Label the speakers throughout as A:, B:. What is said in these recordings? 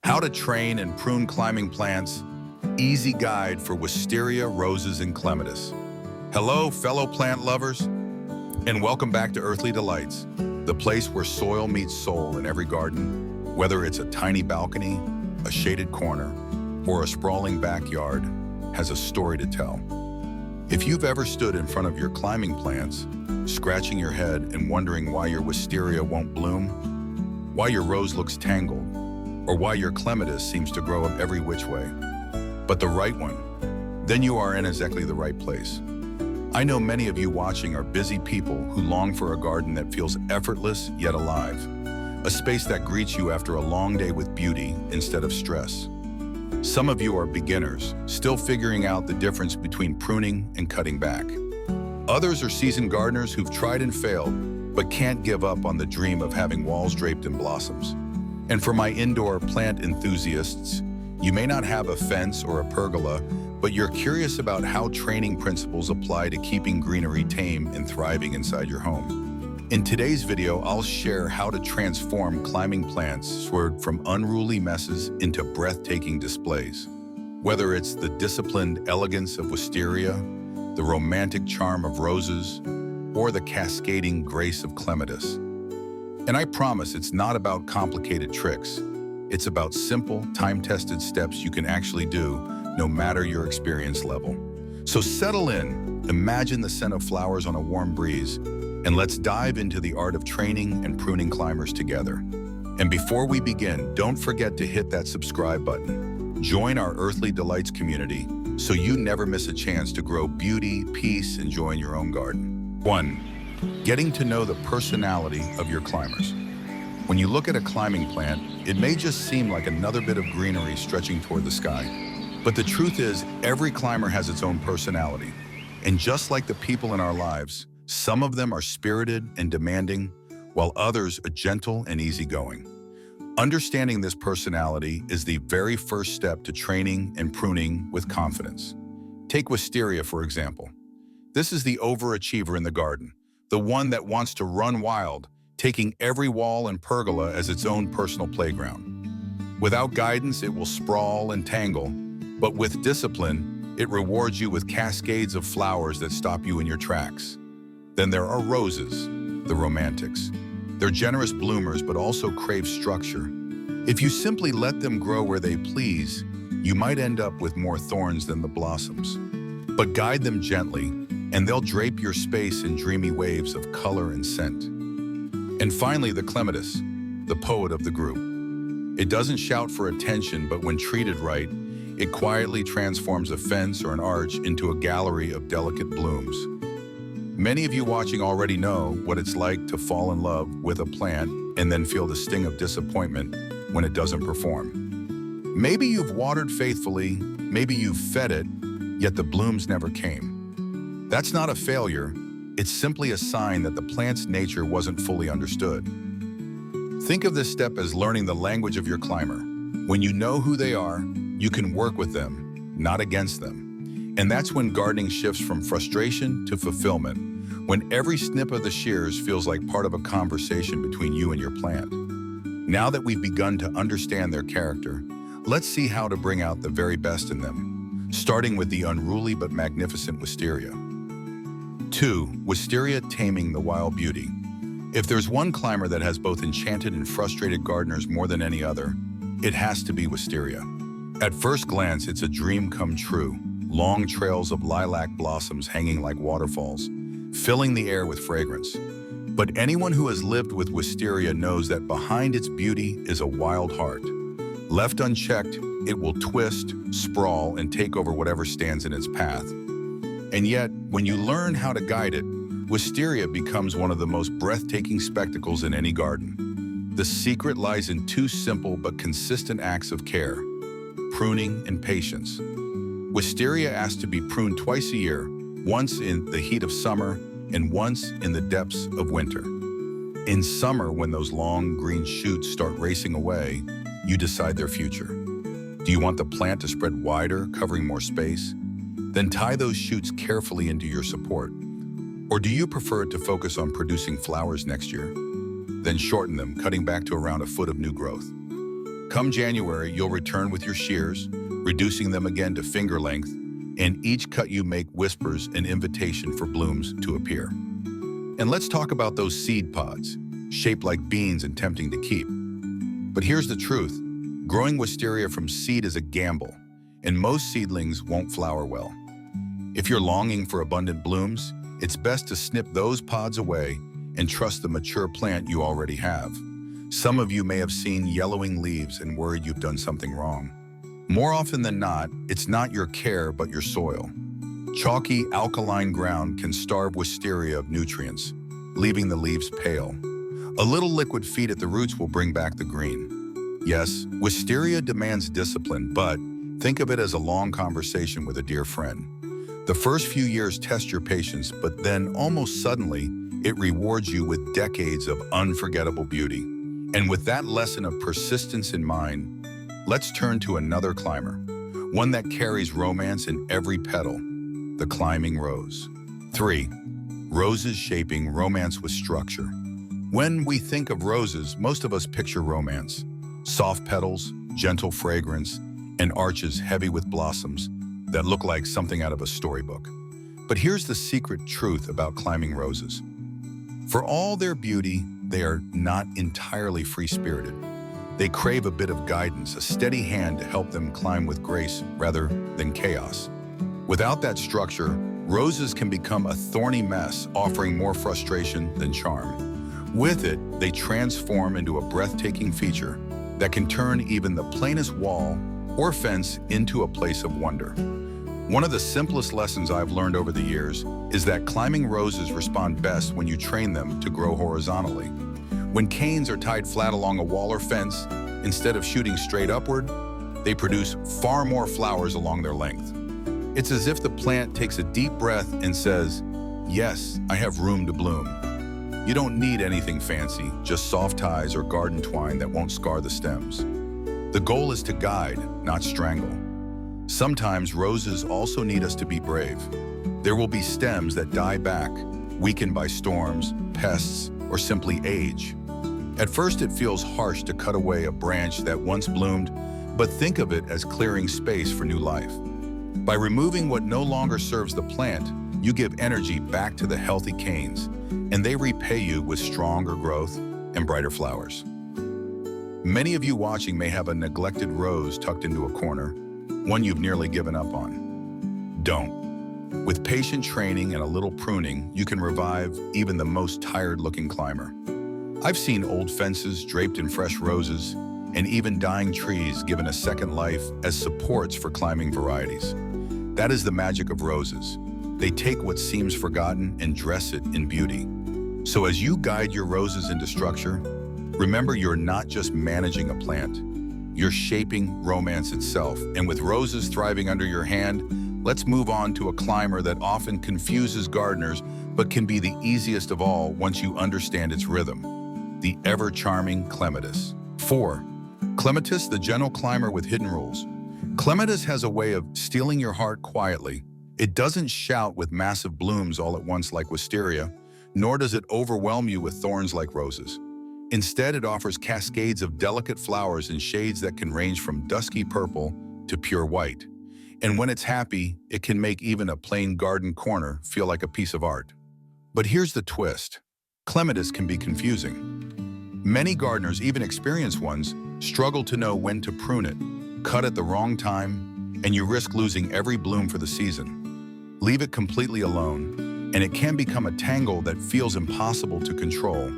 A: How to train and prune climbing plants. Easy guide for wisteria, roses, and clematis. Hello, fellow plant lovers, and welcome back to Earthly Delights, the place where soil meets soul in every garden, whether it's a tiny balcony, a shaded corner, or a sprawling backyard, has a story to tell. If you've ever stood in front of your climbing plants, scratching your head and wondering why your wisteria won't bloom, why your rose looks tangled, or why your clematis seems to grow up every which way, but the right one, then you are in exactly the right place. I know many of you watching are busy people who long for a garden that feels effortless yet alive, a space that greets you after a long day with beauty instead of stress. Some of you are beginners, still figuring out the difference between pruning and cutting back. Others are seasoned gardeners who've tried and failed, but can't give up on the dream of having walls draped in blossoms. And for my indoor plant enthusiasts, you may not have a fence or a pergola, but you're curious about how training principles apply to keeping greenery tame and thriving inside your home. In today's video, I'll share how to transform climbing plants swerved from unruly messes into breathtaking displays. Whether it's the disciplined elegance of wisteria, the romantic charm of roses, or the cascading grace of clematis. And I promise it's not about complicated tricks. It's about simple, time-tested steps you can actually do, no matter your experience level. So settle in, imagine the scent of flowers on a warm breeze, and let's dive into the art of training and pruning climbers together. And before we begin, don't forget to hit that subscribe button. Join our Earthly Delights community so you never miss a chance to grow beauty, peace, and joy in your own garden. 1. Getting to know the personality of your climbers. When you look at a climbing plant, it may just seem like another bit of greenery stretching toward the sky. But the truth is, every climber has its own personality. And just like the people in our lives, some of them are spirited and demanding, while others are gentle and easygoing. Understanding this personality is the very first step to training and pruning with confidence. Take wisteria, for example. This is the overachiever in the garden, the one that wants to run wild, taking every wall and pergola as its own personal playground. Without guidance, it will sprawl and tangle, but with discipline, it rewards you with cascades of flowers that stop you in your tracks. Then there are roses, the romantics. They're generous bloomers, but also crave structure. If you simply let them grow where they please, you might end up with more thorns than the blossoms. But guide them gently, and they'll drape your space in dreamy waves of color and scent. And finally, the clematis, the poet of the group. It doesn't shout for attention, but when treated right, it quietly transforms a fence or an arch into a gallery of delicate blooms. Many of you watching already know what it's like to fall in love with a plant and then feel the sting of disappointment when it doesn't perform. Maybe you've watered faithfully, maybe you've fed it, yet the blooms never came. That's not a failure, it's simply a sign that the plant's nature wasn't fully understood. Think of this step as learning the language of your climber. When you know who they are, you can work with them, not against them. And that's when gardening shifts from frustration to fulfillment, when every snip of the shears feels like part of a conversation between you and your plant. Now that we've begun to understand their character, let's see how to bring out the very best in them, starting with the unruly but magnificent wisteria. 2. Wisteria taming the wild beauty. If there's one climber that has both enchanted and frustrated gardeners more than any other, it has to be wisteria. At first glance, it's a dream come true. Long trails of lilac blossoms hanging like waterfalls, filling the air with fragrance. But anyone who has lived with wisteria knows that behind its beauty is a wild heart. Left unchecked, it will twist, sprawl, and take over whatever stands in its path. And yet, when you learn how to guide it, wisteria becomes one of the most breathtaking spectacles in any garden. The secret lies in two simple but consistent acts of care: pruning and patience. Wisteria asks to be pruned twice a year, once in the heat of summer and once in the depths of winter. In summer, when those long green shoots start racing away, you decide their future. Do you want the plant to spread wider, covering more space? Then tie those shoots carefully into your support. Or do you prefer it to focus on producing flowers next year? Then shorten them, cutting back to around a foot of new growth. Come January, you'll return with your shears, reducing them again to finger length, and each cut you make whispers an invitation for blooms to appear. And let's talk about those seed pods, shaped like beans and tempting to keep. But here's the truth. Growing wisteria from seed is a gamble, and most seedlings won't flower well. If you're longing for abundant blooms, it's best to snip those pods away and trust the mature plant you already have. Some of you may have seen yellowing leaves and worried you've done something wrong. More often than not, it's not your care but your soil. Chalky, alkaline ground can starve wisteria of nutrients, leaving the leaves pale. A little liquid feed at the roots will bring back the green. Yes, wisteria demands discipline, but think of it as a long conversation with a dear friend. The first few years test your patience, but then almost suddenly, it rewards you with decades of unforgettable beauty. And with that lesson of persistence in mind, let's turn to another climber, one that carries romance in every petal, the climbing rose. 3. Roses shaping romance with structure. When we think of roses, most of us picture romance. Soft petals, gentle fragrance, and arches heavy with blossoms that look like something out of a storybook. But here's the secret truth about climbing roses. For all their beauty, they are not entirely free-spirited. They crave a bit of guidance, a steady hand to help them climb with grace rather than chaos. Without that structure, roses can become a thorny mess, offering more frustration than charm. With it, they transform into a breathtaking feature that can turn even the plainest wall or fence into a place of wonder. One of the simplest lessons I've learned over the years is that climbing roses respond best when you train them to grow horizontally. When canes are tied flat along a wall or fence, instead of shooting straight upward, they produce far more flowers along their length. It's as if the plant takes a deep breath and says, "Yes, I have room to bloom." You don't need anything fancy, just soft ties or garden twine that won't scar the stems. The goal is to guide, not strangle. Sometimes roses also need us to be brave. There will be stems that die back, weakened by storms, pests, or simply age. At first it feels harsh to cut away a branch that once bloomed, but think of it as clearing space for new life. By removing what no longer serves the plant, you give energy back to the healthy canes, and they repay you with stronger growth and brighter flowers. Many of you watching may have a neglected rose tucked into a corner, one you've nearly given up on. Don't. With patient training and a little pruning, you can revive even the most tired-looking climber. I've seen old fences draped in fresh roses, and even dying trees given a second life as supports for climbing varieties. That is the magic of roses. They take what seems forgotten and dress it in beauty. So as you guide your roses into structure, remember you're not just managing a plant. You're shaping romance itself. And with roses thriving under your hand, let's move on to a climber that often confuses gardeners, but can be the easiest of all once you understand its rhythm. The ever-charming Clematis. 4. Clematis, the gentle climber with hidden rules. Clematis has a way of stealing your heart quietly. It doesn't shout with massive blooms all at once like wisteria, nor does it overwhelm you with thorns like roses. Instead, it offers cascades of delicate flowers in shades that can range from dusky purple to pure white. And when it's happy, it can make even a plain garden corner feel like a piece of art. But here's the twist. Clematis can be confusing. Many gardeners, even experienced ones, struggle to know when to prune it, cut at the wrong time, and you risk losing every bloom for the season. Leave it completely alone, and it can become a tangle that feels impossible to control.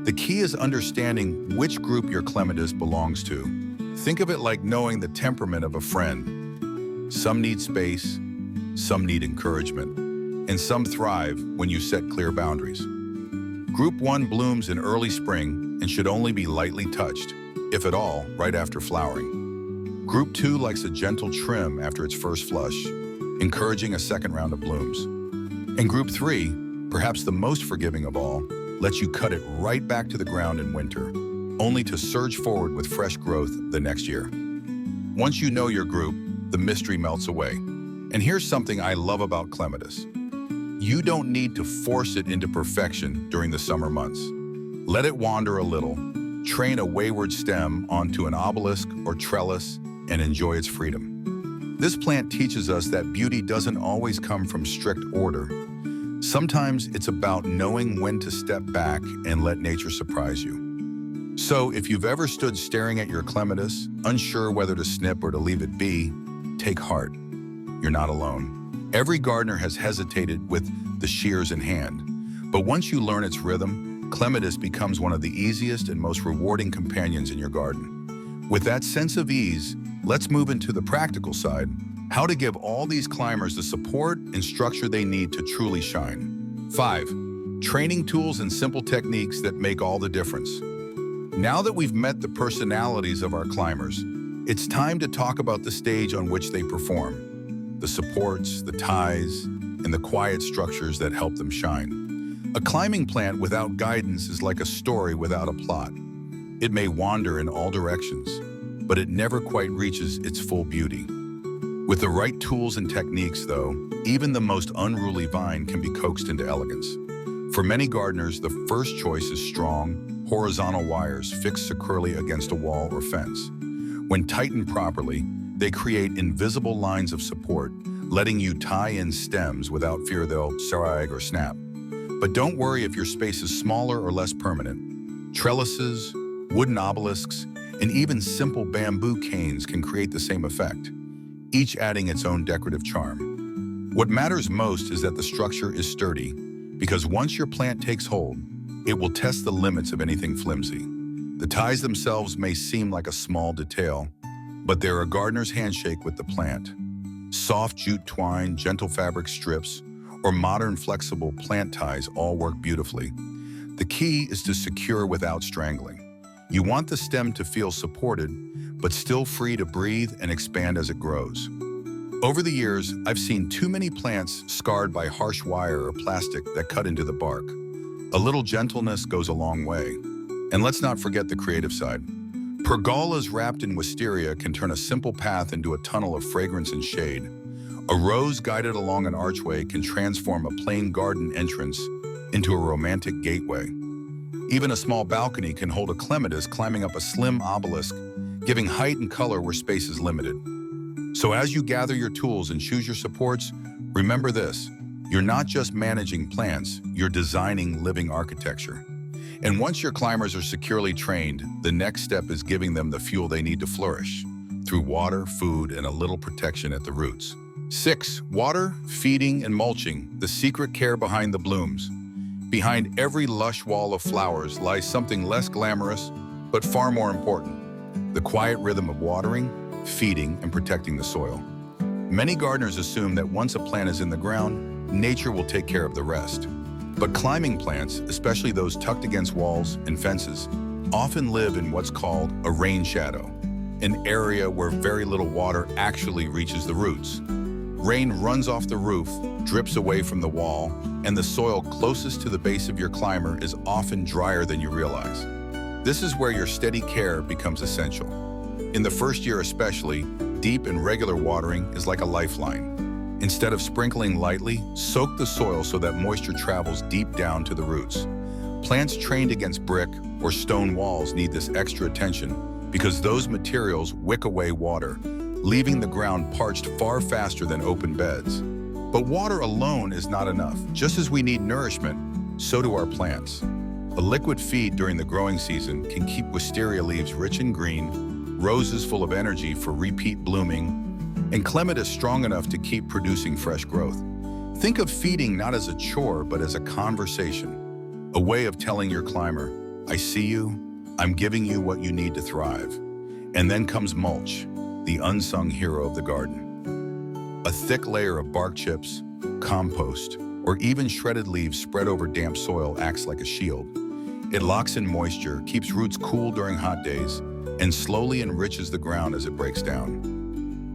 A: The key is understanding which group your clematis belongs to. Think of it like knowing the temperament of a friend. Some need space, some need encouragement, and some thrive when you set clear boundaries. Group 1 blooms in early spring and should only be lightly touched, if at all, right after flowering. Group 2 likes a gentle trim after its first flush, encouraging a second round of blooms. And Group 3, perhaps the most forgiving of all, lets you cut it right back to the ground in winter, only to surge forward with fresh growth the next year. Once you know your group, the mystery melts away. And here's something I love about Clematis. You don't need to force it into perfection during the summer months. Let it wander a little, train a wayward stem onto an obelisk or trellis, and enjoy its freedom. This plant teaches us that beauty doesn't always come from strict order. Sometimes it's about knowing when to step back and let nature surprise you. So if you've ever stood staring at your clematis, unsure whether to snip or to leave it be, take heart. You're not alone. Every gardener has hesitated with the shears in hand. But once you learn its rhythm, clematis becomes one of the easiest and most rewarding companions in your garden. With that sense of ease, let's move into the practical side. How to give all these climbers the support and structure they need to truly shine. 5. Training tools and simple techniques that make all the difference. Now that we've met the personalities of our climbers, it's time to talk about the stage on which they perform. The supports, the ties, and the quiet structures that help them shine. A climbing plant without guidance is like a story without a plot. It may wander in all directions, but it never quite reaches its full beauty. With the right tools and techniques, though, even the most unruly vine can be coaxed into elegance. For many gardeners, the first choice is strong, horizontal wires fixed securely against a wall or fence. When tightened properly, they create invisible lines of support, letting you tie in stems without fear they'll sag or snap. But don't worry if your space is smaller or less permanent. Trellises, wooden obelisks, and even simple bamboo canes can create the same effect, each adding its own decorative charm. What matters most is that the structure is sturdy, because once your plant takes hold, it will test the limits of anything flimsy. The ties themselves may seem like a small detail, but they're a gardener's handshake with the plant. Soft jute twine, gentle fabric strips, or modern flexible plant ties all work beautifully. The key is to secure without strangling. You want the stem to feel supported, but still free to breathe and expand as it grows. Over the years, I've seen too many plants scarred by harsh wire or plastic that cut into the bark. A little gentleness goes a long way. And let's not forget the creative side. Pergolas wrapped in wisteria can turn a simple path into a tunnel of fragrance and shade. A rose guided along an archway can transform a plain garden entrance into a romantic gateway. Even a small balcony can hold a clematis climbing up a slim obelisk, giving height and color where space is limited. So as you gather your tools and choose your supports, remember this: you're not just managing plants, you're designing living architecture. And once your climbers are securely trained, the next step is giving them the fuel they need to flourish, through water, food, and a little protection at the roots. 6. Water, feeding, and mulching, the secret care behind the blooms. Behind every lush wall of flowers lies something less glamorous, but far more important: the quiet rhythm of watering, feeding, and protecting the soil. Many gardeners assume that once a plant is in the ground, nature will take care of the rest. But climbing plants, especially those tucked against walls and fences, often live in what's called a rain shadow, an area where very little water actually reaches the roots. Rain runs off the roof, drips away from the wall, and the soil closest to the base of your climber is often drier than you realize. This is where your steady care becomes essential. In the first year especially, deep and regular watering is like a lifeline. Instead of sprinkling lightly, soak the soil so that moisture travels deep down to the roots. Plants trained against brick or stone walls need this extra attention because those materials wick away water, leaving the ground parched far faster than open beds. But water alone is not enough. Just as we need nourishment, so do our plants. A liquid feed during the growing season can keep wisteria leaves rich and green, roses full of energy for repeat blooming, and clematis strong enough to keep producing fresh growth. Think of feeding not as a chore, but as a conversation, a way of telling your climber, I see you, I'm giving you what you need to thrive. And then comes mulch, the unsung hero of the garden. A thick layer of bark chips, compost, or even shredded leaves spread over damp soil acts like a shield. It locks in moisture, keeps roots cool during hot days, and slowly enriches the ground as it breaks down.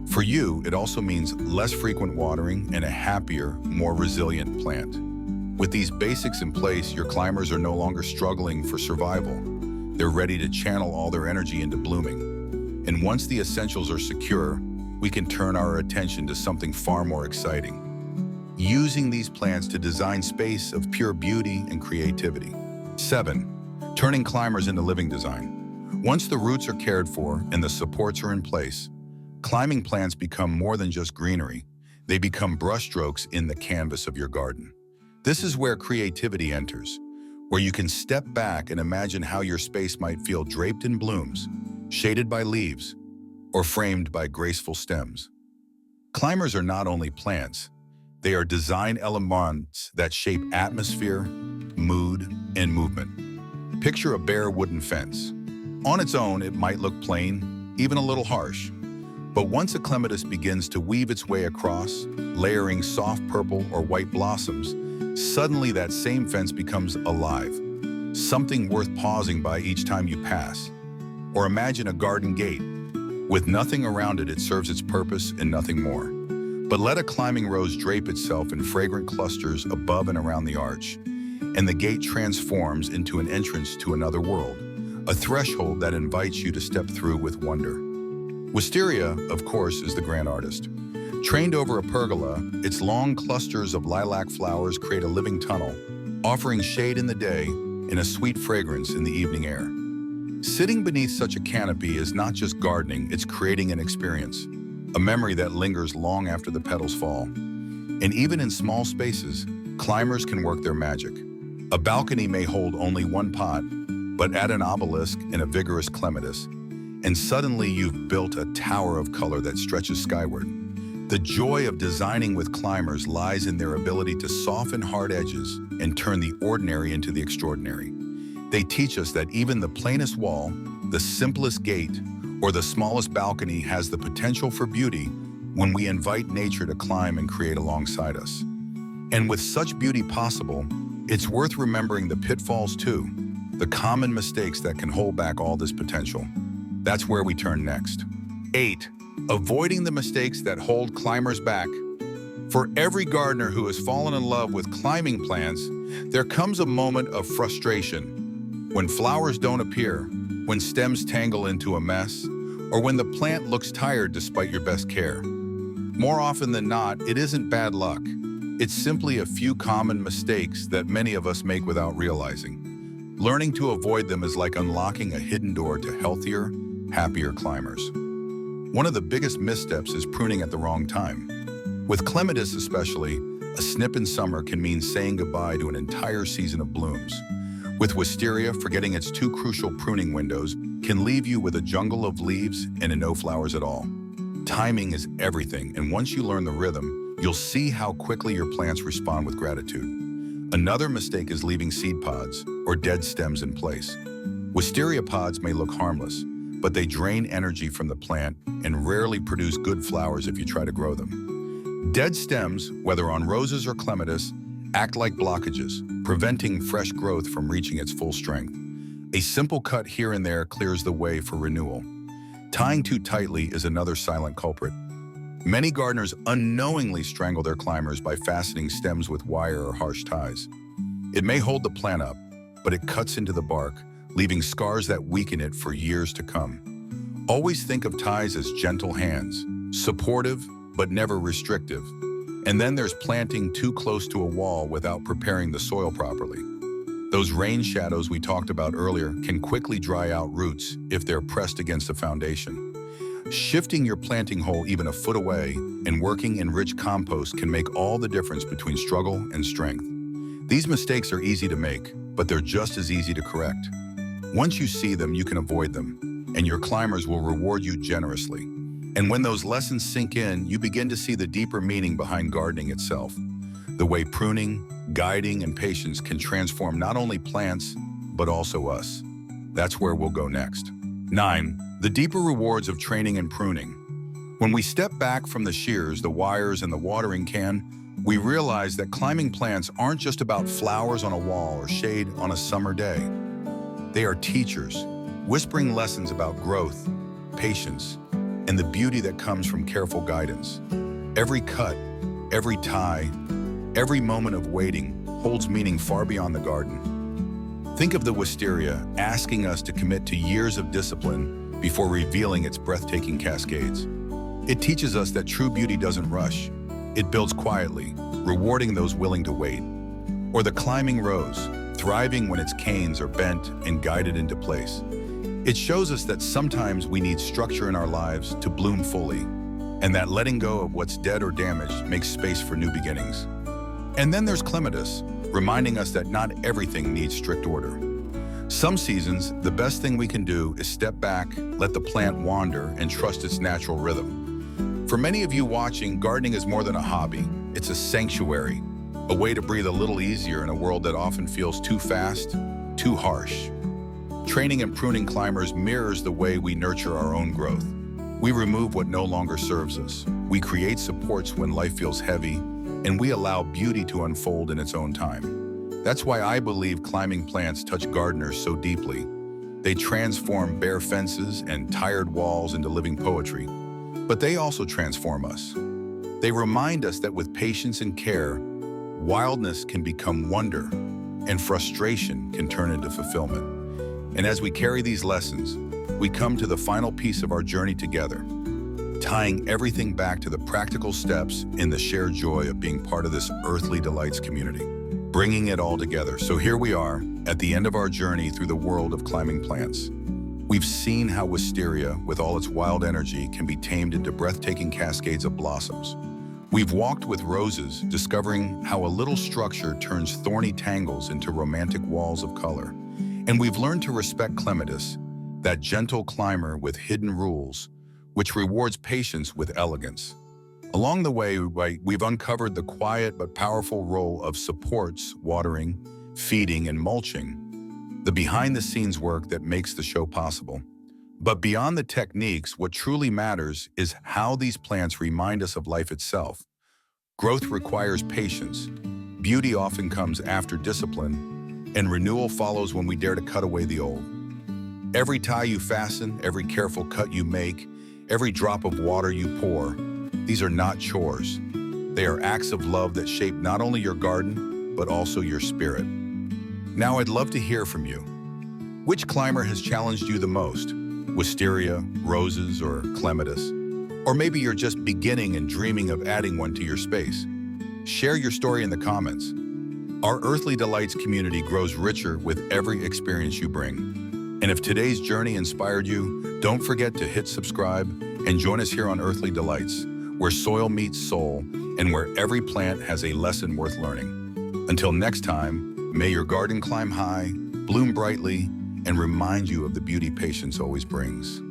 A: For you, it also means less frequent watering and a happier, more resilient plant. With these basics in place, your climbers are no longer struggling for survival. They're ready to channel all their energy into blooming. And once the essentials are secure, we can turn our attention to something far more exciting: using these plants to design space of pure beauty and creativity. 7. Turning climbers into living design. Once the roots are cared for and the supports are in place, climbing plants become more than just greenery. They become brushstrokes in the canvas of your garden. This is where creativity enters, where you can step back and imagine how your space might feel draped in blooms, shaded by leaves, or framed by graceful stems. Climbers are not only plants, they are design elements that shape atmosphere, mood, and movement. Picture a bare wooden fence. On its own, it might look plain, even a little harsh. But once a clematis begins to weave its way across, layering soft purple or white blossoms, suddenly that same fence becomes alive, something worth pausing by each time you pass. Or imagine a garden gate. With nothing around it, it serves its purpose and nothing more. But let a climbing rose drape itself in fragrant clusters above and around the arch, and the gate transforms into an entrance to another world, a threshold that invites you to step through with wonder. Wisteria, of course, is the grand artist. Trained over a pergola, its long clusters of lilac flowers create a living tunnel, offering shade in the day and a sweet fragrance in the evening air. Sitting beneath such a canopy is not just gardening, it's creating an experience, a memory that lingers long after the petals fall. And even in small spaces, climbers can work their magic. A balcony may hold only one pot, but add an obelisk and a vigorous clematis, and suddenly you've built a tower of color that stretches skyward. The joy of designing with climbers lies in their ability to soften hard edges and turn the ordinary into the extraordinary. They teach us that even the plainest wall, the simplest gate, or the smallest balcony has the potential for beauty when we invite nature to climb and create alongside us. And with such beauty possible, it's worth remembering the pitfalls too, the common mistakes that can hold back all this potential. That's where we turn next. 8. Avoiding the mistakes that hold climbers back. For every gardener who has fallen in love with climbing plants, there comes a moment of frustration. When flowers don't appear, when stems tangle into a mess, or when the plant looks tired despite your best care. More often than not, it isn't bad luck. It's simply a few common mistakes that many of us make without realizing. Learning to avoid them is like unlocking a hidden door to healthier, happier climbers. One of the biggest missteps is pruning at the wrong time. With clematis especially, a snip in summer can mean saying goodbye to an entire season of blooms. With wisteria, forgetting its 2 crucial pruning windows can leave you with a jungle of leaves and no flowers at all. Timing is everything, and once you learn the rhythm, you'll see how quickly your plants respond with gratitude. Another mistake is leaving seed pods or dead stems in place. Wisteria pods may look harmless, but they drain energy from the plant and rarely produce good flowers if you try to grow them. Dead stems, whether on roses or clematis, act like blockages, preventing fresh growth from reaching its full strength. A simple cut here and there clears the way for renewal. Tying too tightly is another silent culprit. Many gardeners unknowingly strangle their climbers by fastening stems with wire or harsh ties. It may hold the plant up, but it cuts into the bark, leaving scars that weaken it for years to come. Always think of ties as gentle hands, supportive but never restrictive. And then there's planting too close to a wall without preparing the soil properly. Those rain shadows we talked about earlier can quickly dry out roots if they're pressed against a foundation. Shifting your planting hole even a foot away and working in rich compost can make all the difference between struggle and strength. These mistakes are easy to make, but they're just as easy to correct. Once you see them, you can avoid them, and your climbers will reward you generously. And when those lessons sink in, you begin to see the deeper meaning behind gardening itself. The way pruning, guiding, and patience can transform not only plants, but also us. That's where we'll go next. 9. The deeper rewards of training and pruning. When we step back from the shears, the wires, and the watering can, we realize that climbing plants aren't just about flowers on a wall or shade on a summer day. They are teachers, whispering lessons about growth, patience, and the beauty that comes from careful guidance. Every cut, every tie, every moment of waiting holds meaning far beyond the garden. Think of the wisteria asking us to commit to years of discipline before revealing its breathtaking cascades. It teaches us that true beauty doesn't rush. It builds quietly, rewarding those willing to wait. Or the climbing rose, thriving when its canes are bent and guided into place. It shows us that sometimes we need structure in our lives to bloom fully, and that letting go of what's dead or damaged makes space for new beginnings. And then there's Clematis, reminding us that not everything needs strict order. Some seasons, the best thing we can do is step back, let the plant wander, and trust its natural rhythm. For many of you watching, gardening is more than a hobby. It's a sanctuary, a way to breathe a little easier in a world that often feels too fast, too harsh. Training and pruning climbers mirrors the way we nurture our own growth. We remove what no longer serves us. We create supports when life feels heavy, and we allow beauty to unfold in its own time. That's why I believe climbing plants touch gardeners so deeply. They transform bare fences and tired walls into living poetry. But they also transform us. They remind us that with patience and care, wildness can become wonder, and frustration can turn into fulfillment. And as we carry these lessons, we come to the final piece of our journey together, tying everything back to the practical steps in the shared joy of being part of this Earthly Delights community, bringing it all together. So here we are, at the end of our journey through the world of climbing plants. We've seen how Wisteria, with all its wild energy, can be tamed into breathtaking cascades of blossoms. We've walked with roses, discovering how a little structure turns thorny tangles into romantic walls of color. And we've learned to respect Clematis, that gentle climber with hidden rules, which rewards patience with elegance. Along the way, we've uncovered the quiet but powerful role of supports, watering, feeding, and mulching, the behind-the-scenes work that makes the show possible. But beyond the techniques, what truly matters is how these plants remind us of life itself. Growth requires patience. Beauty often comes after discipline, and renewal follows when we dare to cut away the old. Every tie you fasten, every careful cut you make, every drop of water you pour, these are not chores. They are acts of love that shape not only your garden, but also your spirit. Now I'd love to hear from you. Which climber has challenged you the most? Wisteria, roses, or Clematis? Or maybe you're just beginning and dreaming of adding one to your space. Share your story in the comments. Our Earthly Delights community grows richer with every experience you bring. And if today's journey inspired you, don't forget to hit subscribe and join us here on Earthly Delights, where soil meets soul and where every plant has a lesson worth learning. Until next time, may your garden climb high, bloom brightly, and remind you of the beauty patience always brings.